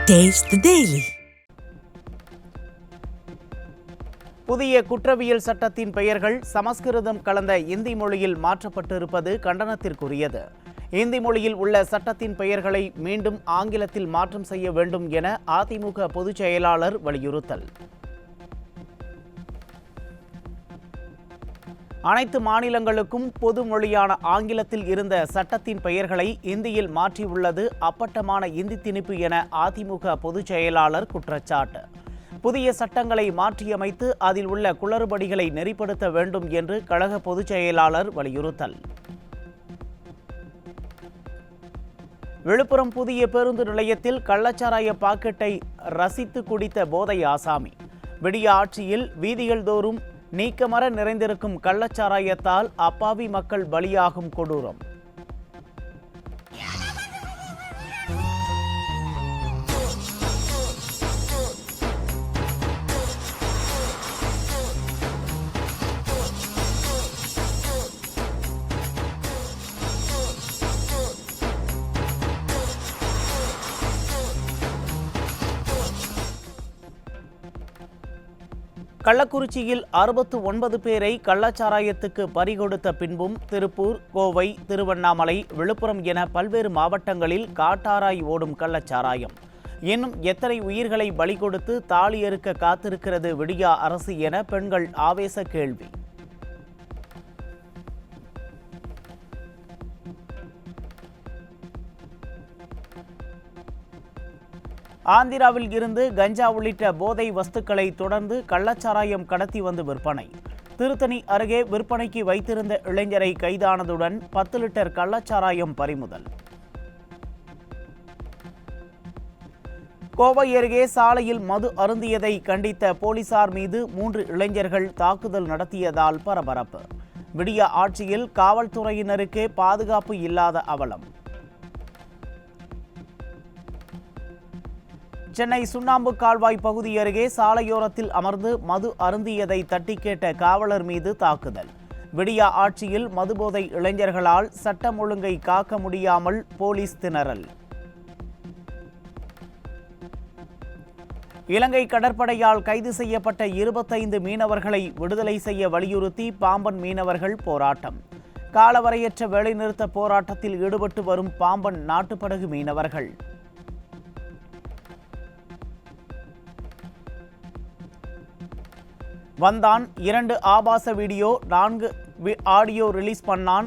Taste the Daily. புதிய குற்றவியல் சட்டத்தின் பெயர்கள் சமஸ்கிருதம் கலந்த இந்தி மொழியில் மாற்றப்பட்டிருப்பது கண்டனத்திற்குரியது. இந்தி மொழியில் உள்ள சட்டத்தின் பெயர்களை மீண்டும் ஆங்கிலத்தில் மாற்றம் செய்ய வேண்டும் என அதிமுக பொதுச் செயலாளர் வலியுறுத்தல். அனைத்து மாநிலங்களுக்கும் பொது மொழியான ஆங்கிலத்தில் இருந்த சட்டத்தின் பெயர்களை இந்தியில் மாற்றியுள்ளது அப்பட்டமான இந்தி திணிப்பு என அதிமுக பொதுச் செயலாளர் குற்றச்சாட்டு. புதிய சட்டங்களை மாற்றியமைத்து அதில் உள்ள குளறுபடிகளை நெறிப்படுத்த வேண்டும் என்று கழக பொதுச் செயலாளர் வலியுறுத்தல். விழுப்புரம் புதிய பேருந்து நிலையத்தில் கள்ளச்சாராய பாக்கெட்டை ரசித்து குடித்த போதை ஆசாமி. விடிய ஆட்சியில் வீதிகள் தோறும் நீக்கமர நிறைந்திருக்கும் கள்ளச்சாராயத்தால் அப்பாவி மக்கள் பலியாகும் கொடூரம். கள்ளக்குறிச்சியில் 69 பேரை கள்ளச்சாராயத்துக்கு பறிகொடுத்த பின்பும் திருப்பூர், கோவை, திருவண்ணாமலை, விழுப்புரம் என பல்வேறு மாவட்டங்களில் காட்டாராய் ஓடும் கள்ளச்சாராயம். இன்னும் எத்தனை உயிர்களை பலி கொடுத்து தாலி அறுக்க காத்திருக்கிறது விடியா அரசு என பெண்கள் ஆவேச கேள்வி. ஆந்திராவில் இருந்து கஞ்சா உள்ளிட்ட போதை வஸ்துக்களை தொடர்ந்து கள்ளச்சாராயம் கடத்தி வந்து விற்பனை. திருத்தணி அருகே விற்பனைக்கு வைத்திருந்த இளைஞரை கைதானதுடன் 10 லிட்டர் கள்ளச்சாராயம் பறிமுதல். கோவை அருகே சாலையில் மது அருந்தியதை கண்டித்த போலீசார் மீது 3 இளைஞர்கள் தாக்குதல் நடத்தியதால் பரபரப்பு. விடிய ஆட்சியில் காவல்துறையினருக்கே பாதுகாப்பு இல்லாத அவலம். சென்னை சுண்ணாம்பு கால்வாய் பகுதி அருகே சாலையோரத்தில் அமர்ந்து மது அருந்தியதை தட்டி கேட்ட காவலர் மீது தாக்குதல். விடியா ஆட்சியில் மதுபோதை இளைஞர்களால் சட்டம் ஒழுங்கை காக்க முடியாமல் போலீஸ் திணறல். இலங்கை கடற்படையால் கைது செய்யப்பட்ட 25 மீனவர்களை விடுதலை செய்ய வலியுறுத்தி பாம்பன் மீனவர்கள் போராட்டம். காலவரையற்ற வேலைநிறுத்த போராட்டத்தில் ஈடுபட்டு வரும் பாம்பன் நாட்டுப்படகு மீனவர்கள். வந்தான் 2 ஆபாச வீடியோ 4 ஆடியோ ரிலீஸ் பண்ணான்,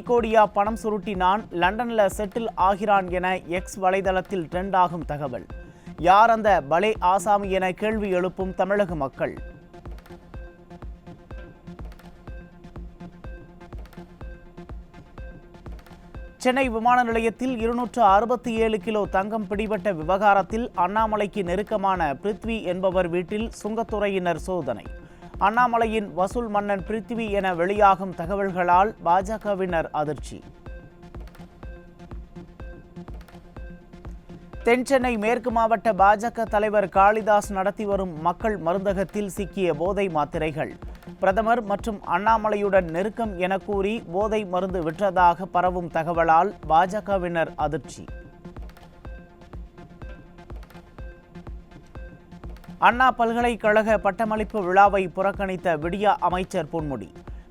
கோடியா பணம் சுருட்டினான், லண்டன்ல செட்டில் ஆகிறான் என எக்ஸ் வலைதளத்தில் ட்ரெண்ட் ஆகும் தகவல். யார் அந்த பலே ஆசாமி என கேள்வி எழுப்பும் தமிழக மக்கள். சென்னை விமான நிலையத்தில் 267 கிலோ தங்கம் பிடிபட்ட விவகாரத்தில் அண்ணாமலைக்கு நெருக்கமான பிருத்வி என்பவர் வீட்டில் சுங்கத்துறையினர் சோதனை. அண்ணாமலையின் வசூல் மன்னன் பிருத்வி என வெளியாகும் தகவல்களால் பாஜகவினர் அதிர்ச்சி. தென்சென்னை மேற்கு மாவட்ட பாஜக தலைவர் காளிதாஸ் நடத்தி வரும் மக்கள் மருந்தகத்தில் சிக்கிய போதை மாத்திரைகள். பிரதமர் மற்றும் அண்ணாமலையுடன் நெருக்கம் என கூறி போதை மருந்து விற்றதாக பரவும் தகவலால் பாஜகவினர் அதிர்ச்சி. அண்ணா பல்கலைக்கழக பட்டமளிப்பு விழாவை புறக்கணித்த விடியா அமைச்சர் பொன்முடி.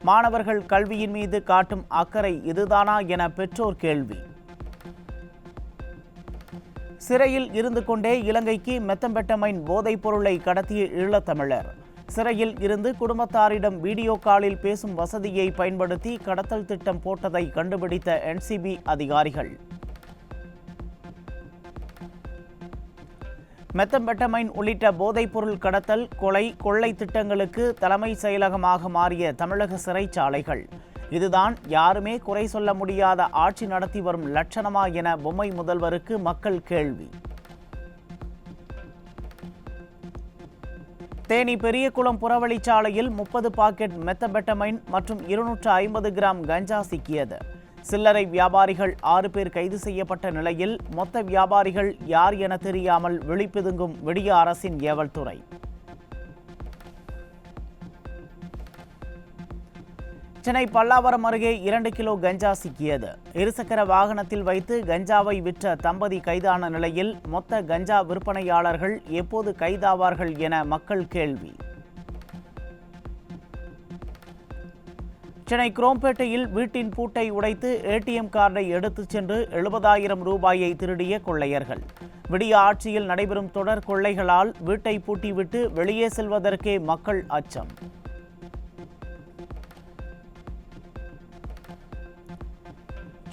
மாணவர்கள் கல்வியின் மீது காட்டும் அக்கறை இதுதானா என பெற்றோர் கேள்வி. சிறையில் இருந்து கொண்டே இலங்கைக்கு மெத்தம்பெட்டமைன் போதைப் பொருளை கடத்திய ஈழத்தமிழர். சிறையில் இருந்து குடும்பத்தாரிடம் வீடியோ காலில் பேசும் வசதியை பயன்படுத்தி கடத்தல் திட்டம் போட்டதை கண்டுபிடித்த என்சிபி அதிகாரிகள். மெத்தம்பெட்டமைன் உள்ளிட்ட போதைப்பொருள் கடத்தல், கொலை, கொள்ளை திட்டங்களுக்கு தலைமை செயலகமாக மாறிய தமிழக சிறைச்சாலைகள். இதுதான் யாருமே குறை சொல்ல முடியாத ஆட்சி நடத்தி வரும் லட்சணமா என பொம்மை முதல்வருக்கு மக்கள் கேள்வி. தேனி பெரியகுளம் புறவழிச்சாலையில் 30 பாக்கெட் மெத்தம்பெட்டமைன் மற்றும் 250 கிராம் கஞ்சா சிக்கியது. சில்லறை வியாபாரிகள் 6 பேர் கைது செய்யப்பட்ட நிலையில் மொத்த வியாபாரிகள் யார் என தெரியாமல் விழிப்பிதுங்கும் விடிய அரசின் ஏவல்துறை. சென்னை பல்லாவரம் அருகே 2 கிலோ கஞ்சா சிக்கியது. இருசக்கர வாகனத்தில் வைத்து கஞ்சாவை விற்ற தம்பதி கைதான நிலையில் மொத்த கஞ்சா விற்பனையாளர்கள் எப்போது கைதாவார்கள் என மக்கள் கேள்வி. சென்னை குரோம்பேட்டையில் வீட்டின் பூட்டை உடைத்து ஏடிஎம் கார்டை எடுத்துச் சென்று 70,000 ரூபாயை திருடிய கொள்ளையர்கள். விடிய ஆட்சியில் நடைபெறும் தொடர் கொள்ளைகளால் வீட்டை பூட்டிவிட்டு வெளியே செல்வதற்கே மக்கள் அச்சம்.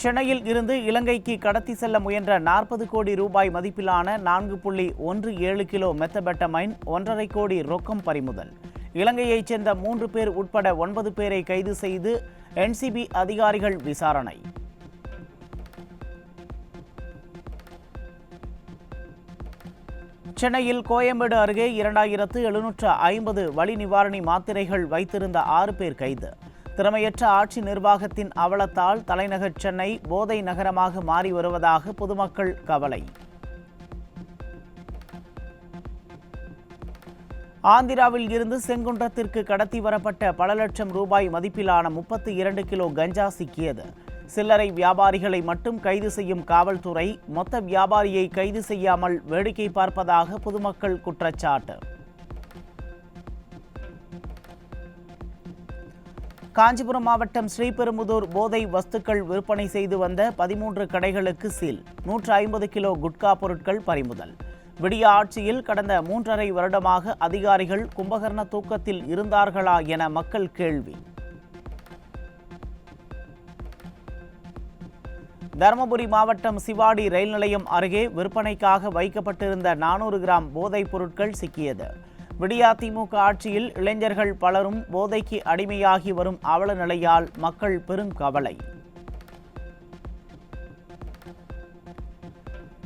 சென்னையில் இருந்து இலங்கைக்கு கடத்தி செல்ல முயன்ற 40 கோடி ரூபாய் மதிப்பிலான 4.17 கிலோ மெத்தபெட்டமைன் 1.5 கோடி ரொக்கம் பறிமுதல். இலங்கையைச் சேர்ந்த 3 பேர் உட்பட 9 பேரை கைது செய்து என்சிபி அதிகாரிகள் விசாரணை. சென்னையில் கோயம்பேடு அருகே 2750 வலி நிவாரணி மாத்திரைகள் வைத்திருந்த 6 பேர் கைது. திறமையற்ற ஆட்சி நிர்வாகத்தின் அவலத்தால் தலைநகர் சென்னை போதை நகரமாக மாறி வருவதாக பொதுமக்கள் கவலை. ஆந்திராவில் இருந்து செங்குன்றத்திற்கு கடத்தி வரப்பட்ட பல லட்சம் ரூபாய் மதிப்பிலான 32 கிலோ கஞ்சா சிக்கியது. சில்லறை வியாபாரிகளை மட்டும் கைது செய்யும் காவல்துறை மொத்த வியாபாரியை கைது செய்யாமல் வேடிக்கை பார்ப்பதாக பொதுமக்கள் குற்றச்சாட்டு. காஞ்சிபுரம் மாவட்டம் ஸ்ரீபெரும்புதூர் போதை வஸ்துக்கள் விற்பனை செய்து வந்த 13 கடைகளுக்கு சீல். 150 கிலோ குட்கா பொருட்கள் பறிமுதல். விடிய ஆட்சியில் கடந்த 3.5 வருடமாக அதிகாரிகள் கும்பகர்ண தூக்கத்தில் இருந்தார்களா என மக்கள் கேள்வி. தருமபுரி மாவட்டம் சிவாடி ரயில் நிலையம் அருகே விற்பனைக்காக வைக்கப்பட்டிருந்த 400 கிராம் போதைப் பொருட்கள் சிக்கியது. விடியா திமுக ஆட்சியில் இளைஞர்கள் பலரும் போதைக்கு அடிமையாகி வரும் அவல நிலையால் மக்கள் பெரும் கவலை.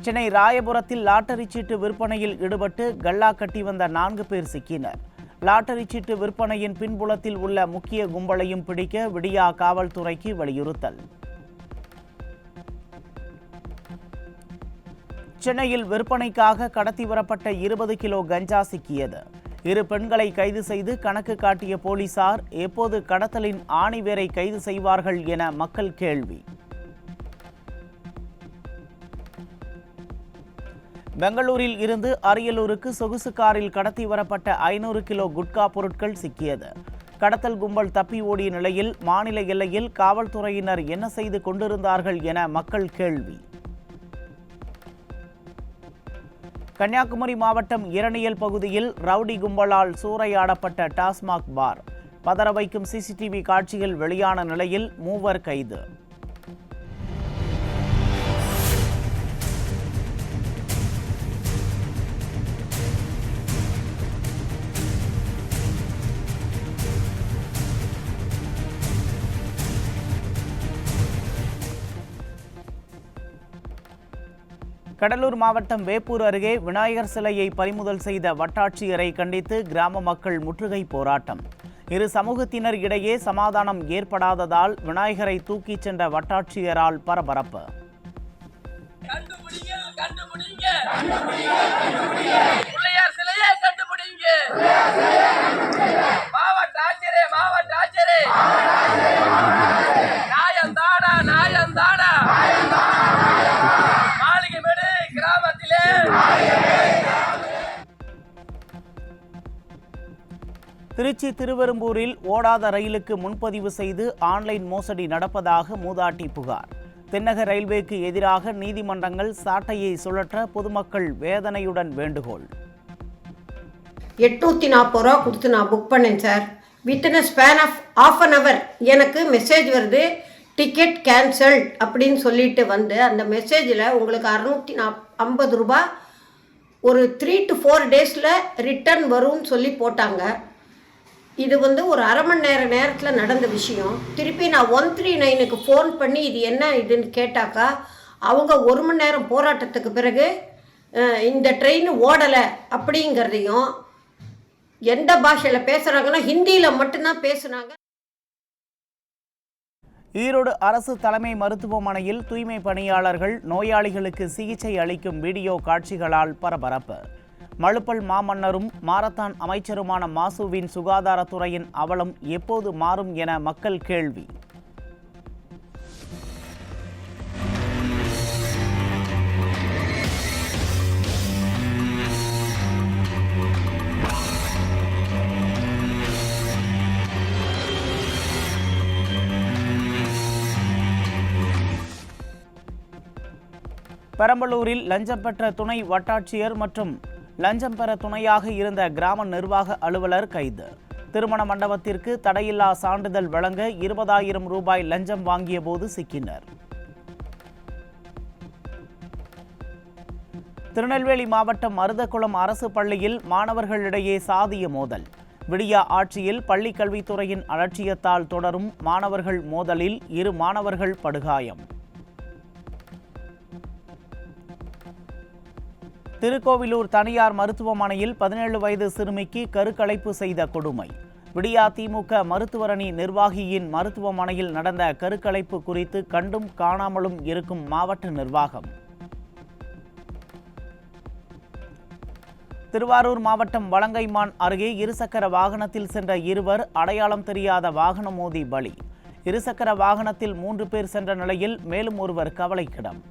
சென்னை ராயபுரத்தில் லாட்டரி சீட்டு விற்பனையில் ஈடுபட்டு கல்லா கட்டி வந்த 4 பேர் சிக்கினர். லாட்டரி சீட்டு விற்பனையின் பின்புலத்தில் உள்ள முக்கிய கும்பலையும் பிடிக்க விடியா காவல்துறைக்கு வலியுறுத்தல். சென்னையில் விற்பனைக்காக கடத்தி வரப்பட்ட 20 கிலோ கஞ்சா சிக்கியது. 2 பெண்களை கைது செய்து கணக்கு காட்டிய போலீசார் எப்போது கடத்தலின் ஆணிவேரை கைது செய்வார்கள் என மக்கள் கேள்வி. பெங்களூரில் இருந்து அரியலூருக்கு சொகுசு காரில் கடத்தி வரப்பட்ட 500 கிலோ குட்கா பொருட்கள் சிக்கியது. கடத்தல் கும்பல் தப்பி ஓடிய நிலையில் மாநில எல்லையில் காவல்துறையினர் என்ன செய்து கொண்டிருந்தார்கள் என மக்கள் கேள்வி. கன்னியாகுமரி மாவட்டம் இரணியல் பகுதியில் ரவுடி கும்பலால் சூறையாடப்பட்ட டாஸ்மாக் பார். பதற வைக்கும் சிசிடிவி காட்சிகள் வெளியான நிலையில் 3 கைது. கடலூர் மாவட்டம் வேப்பூர் அருகே விநாயகர் சிலையை பறிமுதல் செய்த வட்டாட்சியரை கண்டித்து கிராம மக்கள் முற்றுகை போராட்டம். இரு சமூகத்தினர் இடையே சமாதானம் ஏற்படாததால் விநாயகரை தூக்கிச் சென்ற வட்டாட்சியரால் பரபரப்பு. திருச்சி திருவெரும்பூரில் ஓடாத ரயிலுக்கு முன்பதிவு செய்து ஆன்லைன் மோசடி நடப்பதாக மூதாட்டி புகார். தென்னக ரயில்வேக்கு எதிராக நீதிமன்றங்கள் சாட்டையை சுழற்ற பொதுமக்கள் வேதனையுடன் வேண்டுகோள். 840 ரூபா கொடுத்து நான் புக் பண்ணேன் sir. Within span of ½ an hour எனக்கு மெசேஜ் வருது, டிக்கெட் கேன்சல் அப்படின்னு சொல்லிட்டு வந்து அந்த மெசேஜில் உங்களுக்கு 650 ரூபா ஒரு 3 to 4 டேஸில் ரிட்டர்ன் வரும்னு சொல்லி போட்டாங்க. இது ஒரு அரை மணி நேரத்தில் நடந்த விஷயம். திருப்பி நான் 139க்கு ஃபோன் பண்ணி இது என்ன இதுன்னு கேட்டாக்கா அவங்க 1 மணி நேரம் போராட்டத்துக்கு பிறகு இந்த ட்ரெயின் ஓடலை அப்படிங்கிறதையும் எந்த பாஷையில் பேசுகிறாங்கன்னா ஹிந்தியில் மட்டும்தான் பேசுனாங்க. ஈரோடு அரசு தலைமை மருத்துவமனையில் தூய்மை பணியாளர்கள் நோயாளிகளுக்கு சிகிச்சை அளிக்கும் வீடியோ காட்சிகளால் பரபரப்பு. மழுப்பல் மாமன்னரும் மாரத்தான் அமைச்சருமான மாசுவின் சுகாதாரத்துறையின் அவலம் எப்போது மாறும் என மக்கள் கேள்வி. பெரம்பலூரில் லஞ்சம் பெற்ற துணை வட்டாட்சியர் மற்றும் லஞ்சம் பெற துணையாக இருந்த கிராம நிர்வாக அலுவலர் கைது. திருமண மண்டபத்திற்கு தடையில்லா சான்றிதழ் வழங்க 20,000 ரூபாய் லஞ்சம் வாங்கிய போது சிக்கினர். திருநெல்வேலி மாவட்டம் மருதகுளம் அரசு பள்ளியில் மாணவர்களிடையே சாதிய மோதல். விடியா ஆட்சியில் பள்ளிக் கல்வித்துறையின் அலட்சியத்தால் தொடரும் மாணவர்கள் மோதலில் 2 மாணவர்கள் படுகாயம். திருக்கோவிலூர் தனியார் மருத்துவமனையில் 17 வயது சிறுமிக்கு கருக்கலைப்பு செய்த கொடுமை. விடியா திமுக மருத்துவரணி நிர்வாகியின் மருத்துவமனையில் நடந்த கருக்கலைப்பு குறித்து கண்டும் காணாமலும் இருக்கும் மாவட்ட நிர்வாகம். திருவாரூர் மாவட்டம் வலங்கைமான் அருகே இருசக்கர வாகனத்தில் சென்ற இருவர் அடையாளம் தெரியாத வாகனம் மோதி பலி. இருசக்கர வாகனத்தில் 3 பேர் சென்ற நிலையில் மேலும் ஒருவர் கவலைக்கிடம்.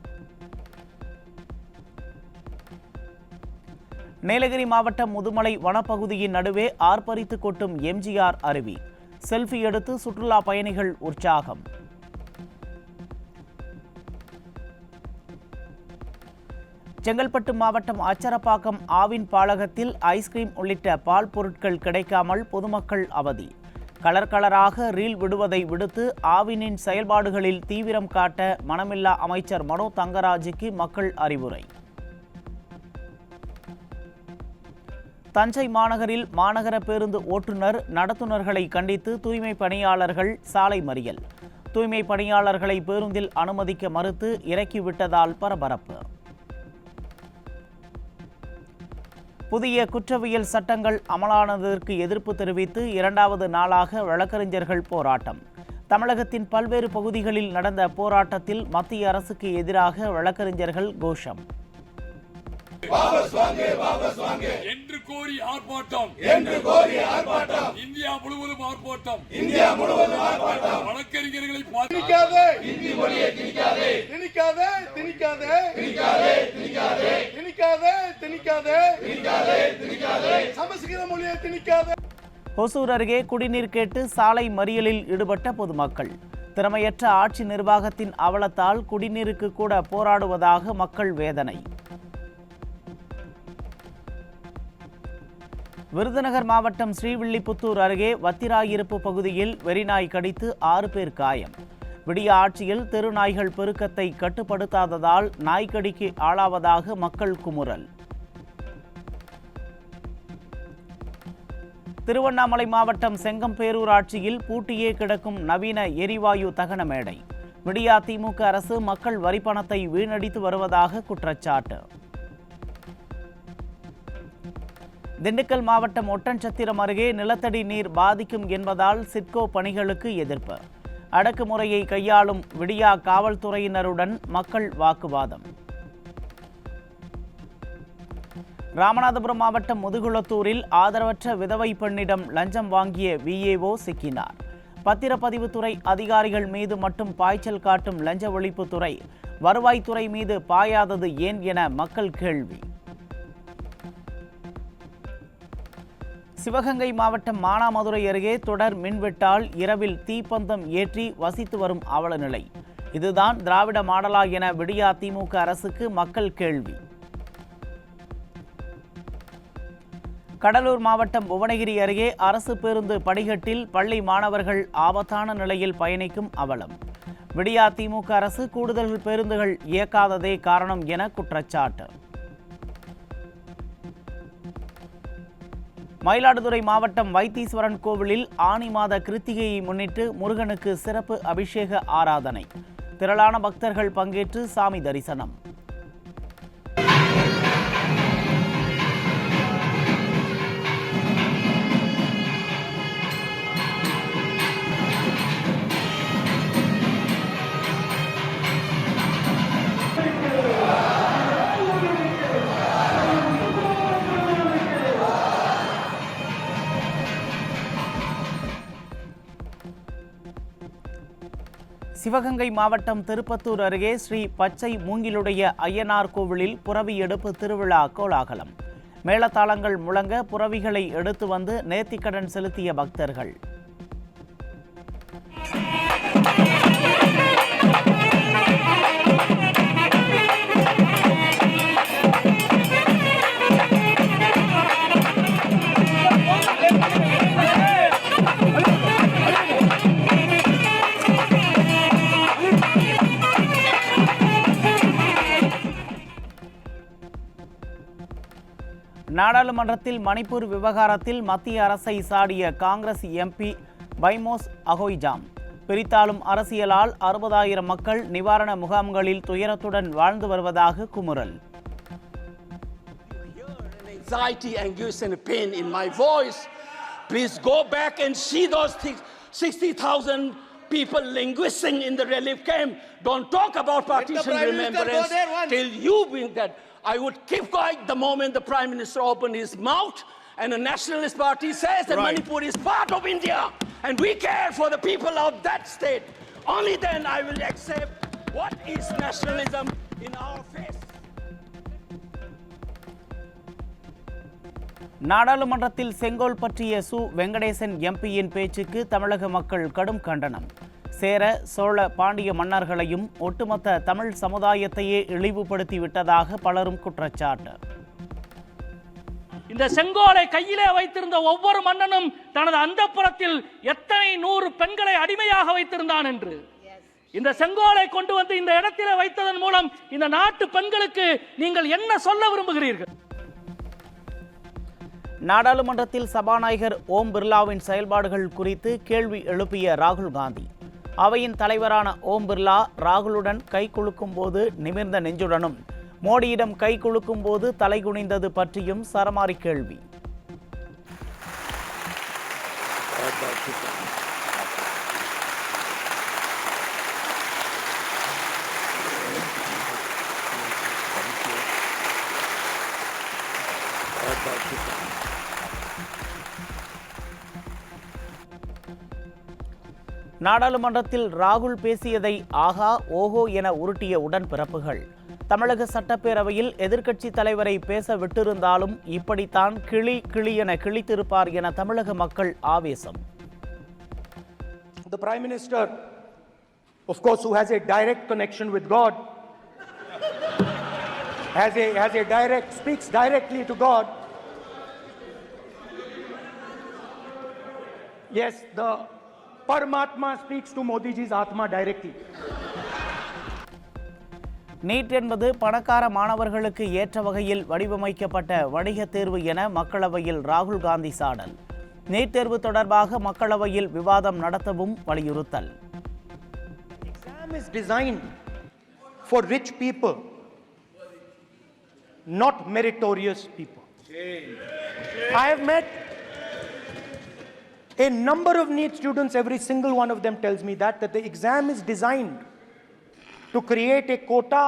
நீலகிரி மாவட்டம் முதுமலை வனப்பகுதியின் நடுவே ஆர்ப்பரித்து கொட்டும் எம்ஜிஆர் அருவி. செல்ஃபி எடுத்து சுற்றுலா பயணிகள் உற்சாகம். செங்கல்பட்டு மாவட்டம் அச்சரப்பாக்கம் ஆவின் பாலகத்தில் ஐஸ்கிரீம் உள்ளிட்ட பால் பொருட்கள் கிடைக்காமல் பொதுமக்கள் அவதி. கலராக ரீல் விடுவதை விடுத்து ஆவினின் செயல்பாடுகளில் தீவிரம் காட்ட மனமில்லா அமைச்சர் மனோ தங்கராஜுக்கு மக்கள் அறிவுரை. தஞ்சை மாநகரில் மாநகர பேருந்து ஓட்டுநர் நடத்துனர்களை கண்டித்து தூய்மை பணியாளர்கள் சாலை மறியல். தூய்மை பணியாளர்களை பேருந்தில் அனுமதிக்க மறுத்து இறக்கிவிட்டதால் பரபரப்பு. புதிய குற்றவியல் சட்டங்கள் அமலானதற்கு எதிர்ப்பு தெரிவித்து 2வது நாளாக வழக்கறிஞர்கள் போராட்டம். தமிழகத்தின் பல்வேறு பகுதிகளில் நடந்த போராட்டத்தில் மத்திய அரசுக்கு எதிராக வழக்கறிஞர்கள் கோஷம். என்று கோரி ஆர்ப்பாட்டம், இந்தியா முழுவதும் ஆர்ப்பாட்டம். வழக்கறிஞர்களை ஒசூர் அருகே குடிநீர் கேட்டு சாலை மறியலில் ஈடுபட்ட பொதுமக்கள். திறமையற்ற ஆட்சி நிர்வாகத்தின் அவலத்தால் குடிநீருக்கு கூட போராடுவதாக மக்கள் வேதனை. விருதுநகர் மாவட்டம் ஸ்ரீவில்லிபுத்தூர் அருகே வத்திராயிருப்பு பகுதியில் வெறிநாய் கடித்து 6 பேர் காயம். விடியா ஆட்சியில் தெருநாய்கள் பெருக்கத்தை கட்டுப்படுத்தாததால் நாய்க்கடிக்கு ஆளாவதாக மக்கள் குமுறல். திருவண்ணாமலை மாவட்டம் செங்கம் பேரூராட்சியில் பூட்டியே கிடக்கும் நவீன எரிவாயு தகன மேடை. விடியா திமுக அரசு மக்கள் வரிப்பணத்தை வீணடித்து வருவதாக குற்றச்சாட்டு. திண்டுக்கல் மாவட்டம் ஒட்டன்சத்திரம் அருகே நிலத்தடி நீர் பாதிக்கும் என்பதால் சிட்கோ பணிகளுக்கு எதிர்ப்பு. அடக்குமுறையை கையாளும் விடியா காவல்துறையினருடன் மக்கள் வாக்குவாதம். ராமநாதபுரம் மாவட்டம் முதுகுளத்தூரில் ஆதரவற்ற விதவை பெண்ணிடம் லஞ்சம் வாங்கிய விஏஓ சிக்கினார். பத்திரப்பதிவுத்துறை அதிகாரிகள் மீது மட்டும் பாய்ச்சல் காட்டும் லஞ்ச ஒழிப்புத்துறை வருவாய்த்துறை மீது பாயாதது ஏன் என மக்கள் கேள்வி. சிவகங்கை மாவட்டம் மானாமதுரை அருகே தொடர் மின்வெட்டால் இரவில் தீப்பந்தம் ஏற்றி வசித்து வரும் அவல நிலை. இதுதான் திராவிட மாடலா என விடியா திமுக அரசுக்கு மக்கள் கேள்வி. கடலூர் மாவட்டம் புவனகிரி அருகே அரசு பேருந்து படிக்கட்டில் பள்ளி மாணவர்கள் ஆபத்தான நிலையில் பயணிக்கும் அவலம். விடியா திமுக அரசு கூடுதல் பேருந்துகள் இயக்காததே காரணம் என குற்றச்சாட்டு. மயிலாடுதுறை மாவட்டம் வைத்தீஸ்வரன் கோவிலில் ஆனி மாத கிருத்திகையை முன்னிட்டு முருகனுக்கு சிறப்பு அபிஷேக ஆராதனை. திரளான பக்தர்கள் பங்கேற்று சாமி தரிசனம். சிவகங்கை மாவட்டம் திருப்பத்தூர் அருகே ஸ்ரீ பச்சை மூங்கிலுடைய ஐயனார் கோவிலில் புரவி எடுப்பு திருவிழா கோலாகலம். மேளதாளங்கள் முழங்க புரவிகளை எடுத்து வந்து நேர்த்திக்கடன் செலுத்திய பக்தர்கள். நாடாளுமன்றத்தில் மணிப்பூர் விவகாரத்தில் மத்திய அரசை சாடிய காங்கிரஸ் எம்பி பைமோஸ் அகோய்ஜாம். பிரித்தாளும் அரசியலால் 60,000 மக்கள் நிவாரண முகாம்களில் துயரத்துடன் வாழ்ந்து வருவதாக குமுறல். Anxiety, anguish and pain in my voice. Please go back and see those 60,000 people languishing in the relief camp. Don't talk about partition remembrance till you bring that. I would keep quiet the moment the Prime Minister opened his mouth and the Nationalist Party says that Manipur is part of India and we care for the people of that state. Only then I will accept what is nationalism in our face. நாடாளுமன்றத்தில் செங்கோல் பற்றிய சு வெங்கடேசன் எம்பியின் பேச்சுக்கு தமிழக மக்கள் கடும் கண்டனம். சேர, சோழ, பாண்டிய மன்னர்களையும் ஒட்டுமொத்த தமிழ் சமுதாயத்தையே இழிவுபடுத்தி விட்டதாக பலரும் குற்றச்சாட்டு. இந்த செங்கோலை கையிலே வைத்திருந்த ஒவ்வொரு மன்னனும் தனது அந்தப்புறத்தில் எத்தனை 100 பெண்களை அடிமையாக வைத்திருந்தான் என்று. இந்த செங்கோலை கொண்டு வந்து இந்த இடத்திலே வைத்ததன் மூலம் இந்த நாட்டு பெண்களுக்கு நீங்கள் என்ன சொல்ல விரும்புகிறீர்கள்? நாடாளுமன்றத்தில் சபாநாயகர் ஓம் பிர்லாவின் செயல்பாடுகள் குறித்து கேள்வி எழுப்பிய ராகுல் காந்தி. அவையின் தலைவரான ஓம் பிர்லா ராகுலுடன் கை குலுக்கும் போது நிமிர்ந்த நெஞ்சுடனும், மோடியிடம் கை குலுக்கும் போது தலைகுனிந்தது பற்றியும் சரமாரி கேள்வி. நாடாளுமன்றத்தில் ராகுல் பேசியதை ஆகா ஓஹோ என உருட்டிய உடன்பிறப்புகள். தமிழக சட்டப்பேரவையில் எதிர்க்கட்சி தலைவரை பேச விட்டிருந்தாலும் இப்படித்தான் கிளி கிளி என கிழித்திருப்பார் என தமிழக மக்கள் ஆவேசம். The Prime Minister, of course, who has a direct connection with God, speaks directly to God. Yes, the Paramatma speaks to Modi ji's Atma directly. NEET என்பது பணக்கார மாணவர்களுக்கு ஏற்ற வகையில் வடிவமைக்கப்பட்ட வணிக தேர்வு என மக்களவையில் ராகுல் காந்தி சாடல். நீட் தேர்வு தொடர்பாக மக்களவையில் விவாதம் நடத்தவும் வலியுறுத்தல். Exam is designed for rich people, not meritorious people. I have met a number of NEET students, every single one of them tells me that the exam is designed to create a quota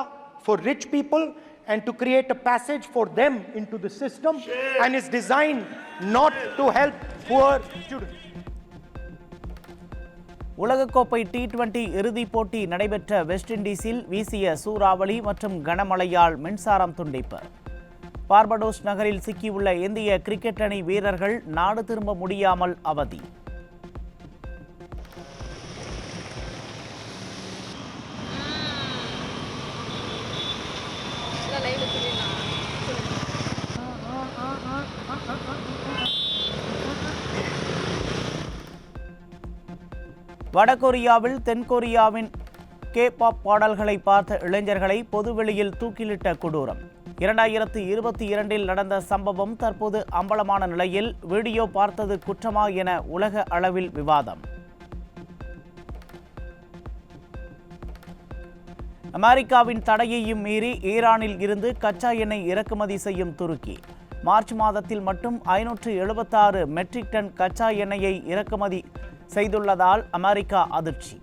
for rich people and to create a passage for them into the system and is designed not to help poor students. உலகக்கோப்பை T20 இறுதிப் போட்டி நடைபெற்ற west இண்டீஸில் வீசிய சூறாவளி மற்றும் கனமழையால் மின்சாரம் துண்டிப்பு. பார்படோஸ் நகரில் சிக்கியுள்ள இந்திய கிரிக்கெட் அணி வீரர்கள் நாடு திரும்ப முடியாமல் அவதி. வடகொரியாவில் தென்கொரியாவின் K-pop பாடல்களை பார்த்த இளைஞர்களை பொதுவெளியில் தூக்கிலிட்ட கொடூரம். 2022 நடந்த சம்பவம் தற்போது அம்பலமான நிலையில் வீடியோ பார்த்தது குற்றமா என உலக அளவில் விவாதம். அமெரிக்காவின் தடையையும் மீறி ஈரானில் இருந்து கச்சா எண்ணெய் இறக்குமதி செய்யும் துருக்கி. மார்ச் மாதத்தில் மட்டும் 576 மெட்ரிக் டன் கச்சா எண்ணெயை இறக்குமதி செய்துள்ளதால் அமெரிக்கா அதிர்ச்சி.